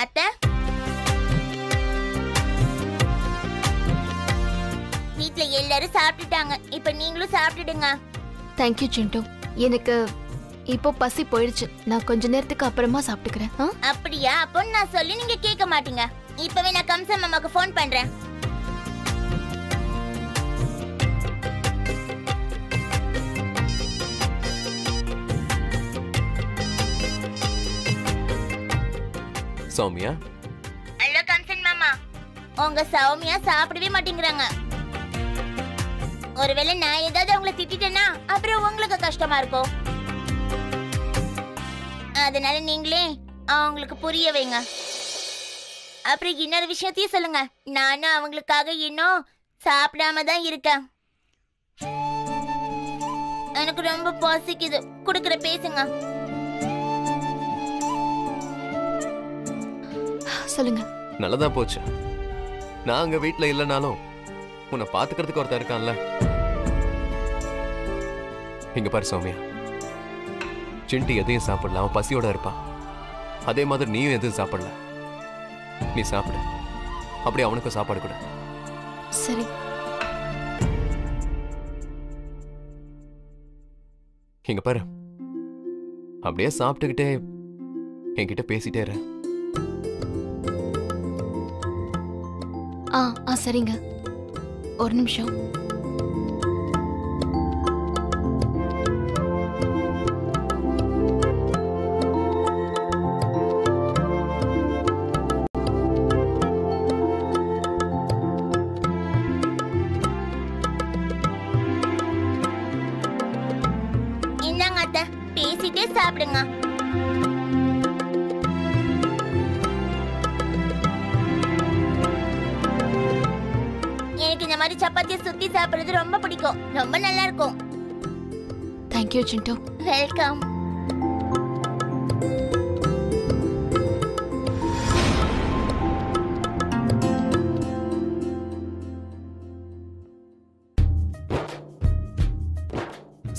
அத்தை, வீட்ல எல்லாரும் சாப்பிட்டுட்டாங்க. இப்ப நீங்களும் சாப்பிட்டுடுங்க. தேங்க்யூ சிண்டு. எனக்கு இப்போ பசி போயிடுச்சு. நான் கொஞ்ச நேரத்துக்கு அப்புறமா சாப்பிட்டுக்கிறேன். அப்படியா? அப்போ நான் சொல்லி நீங்க கேட்க மாட்டீங்க. இப்பவே நான் கம்சன் மாமாக்கு ஃபோன் பண்றேன். சௌமியா. ஹலோ கம்சன் மாமா, உங்க சௌமியா சாப்பிடவே மாட்டேங்கிறாங்க. ஒருவேளை நான் ஏதாவது அவங்கள திட்டிட்டேன்னா அப்புறம் உங்களுக்கு கஷ்டமா இருக்கும். அதனால நீங்களே அவங்களுக்கு புரிய வைங்க. அப்புறம் இன்னொரு விஷயத்தையும் சொல்லுங்க. நானும் அவங்களுக்காக இன்னும் சாப்பிடாம தான் இருக்கேன். எனக்கு ரொம்ப பசிக்குது. குடுக்குற பேசுங்க. சொல்லுங்க. நல்லதா போச்சு. நான் அங்க வீட்டுல இல்லைனாலும் உன்னை பாத்துக்கிறதுக்கு ஒருத்தர் இருக்கான்ல. இங்க பாரு சௌமியா, சிண்டி எதையும் சாப்பிடல. அவன் பசியோட இருப்பான். அதே மாதிரி நீயும் எதுவும் சாப்பிடல. நீ சாப்பிடு. அப்படி அவனுக்கும் சாப்பாடு கொடு. சரி. இங்க பாரு, அப்படியே சாப்பிட்டுக்கிட்டே என்கிட்ட பேசிட்டே இரு. சரிங்க. ஒரு நிமிஷம். இந்தாங்க அத்தை, பேசிட்டே சாப்பிடுங்க. எனக்கு இந்த மாதிரி சப்பாத்தியை சுத்தி சாப்பிடுறது ரொம்ப பிடிக்கும். ரொம்ப நல்லா இருக்கும். தேங்க்யூ சிண்டு. வெல்கம்.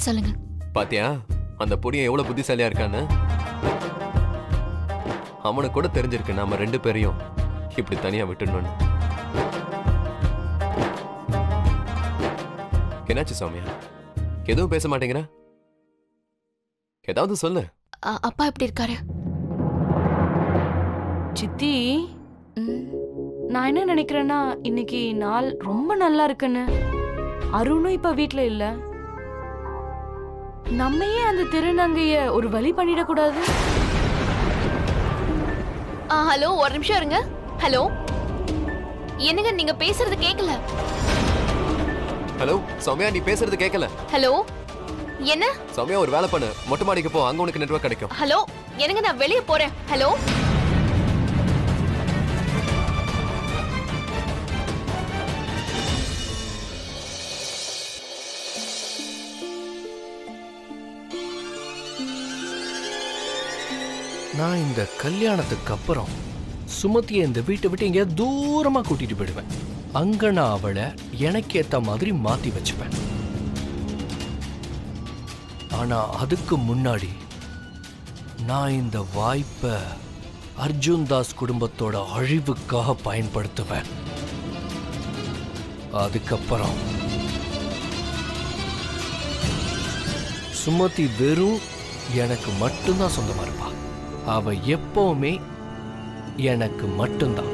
சொல்லுங்க. பாத்தியா அந்த பொடியன் எவ்வளவு புத்திசாலியா இருக்கான்னு? அவனுக்கு கூட தெரிஞ்சிருக்கு நாம ரெண்டு பேரையும் இப்படி தனியா விட்டுடணும்னு. என்னாச்சு சௌமியா? எதுவும் பேச மாட்டேங்கிற? ஏதாவது சொல்லு. அப்பா எப்படி இருக்காரு? சித்தி, நான் என்ன நினைக்கிறேன்னா இன்னைக்கு நாள் ரொம்ப நல்லா இருக்குன்னு. அருணும் இப்ப வீட்ல இல்ல. நம்ம ஏன் அந்த திருநங்கைய ஒரு வழி பண்ணிடக்கூடாது? ஹலோ, ஒரு நிமிஷம் இருங்க. ஹலோ, என்னங்க நீங்க பேசுறது கேட்கல. ஹலோ சௌமியா, நீ பேசுறது கேட்கல. ஹலோ, என்ன? சௌமியா ஒரு வேலை பண்ணு, மொட்டை மாடிக்கு போ, அங்க உனக்கு நெட்வொர்க் கிடைக்கும். ஹலோ, என்னங்க நான் வெளியே போறேன். ஹலோ. நான் இந்த கல்யாணத்துக்கு அப்புறம் சுமதியை இந்த வீட்டை விட்டு எங்கேயாவது தூரமா கூட்டிட்டு போயிடுவேன். அங்க நான் அவளை எனக்கு ஏத்த மாதிரி மாத்தி வச்சுப்பேன். ஆனா அதுக்கு முன்னாடி நான் இந்த வாய்ப்பை அர்ஜுன் தாஸ் குடும்பத்தோட அழிவுக்காக பயன்படுத்துவேன். அதுக்கப்புறம் சுமதி வெறும் எனக்கு மட்டும்தான் சொந்தமா இருப்பா. அவ எப்பவுமே எனக்கு மட்டும்தான்.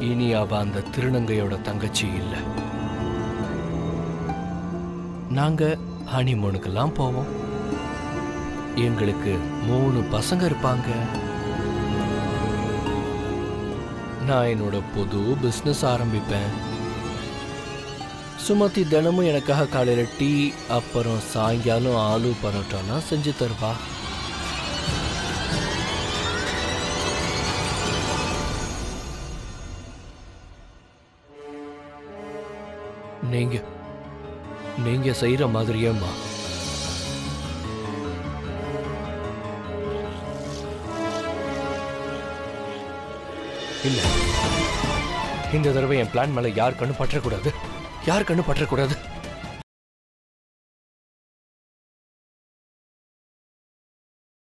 இனி அவ அந்த திருநங்கையோட தங்கச்சி இல்ல. நாங்க ஹனிமூனுக்கெல்லாம் போவோம். எங்களுக்கு 3 பசங்க இருப்பாங்க. நான் என்னோட புது பிசினஸ் ஆரம்பிப்பேன். சுமதி தினமும் எனக்காக காலையில டீ அப்புறம் சாயங்காலம் ஆலு பரோட்டாலாம் செஞ்சு தருவா. நீங்க செய்யற மாதிரியேம்மா. இல்ல, இந்த தடவை என் பிளான் மேல யார் கண்ணு பற்றக்கூடாது.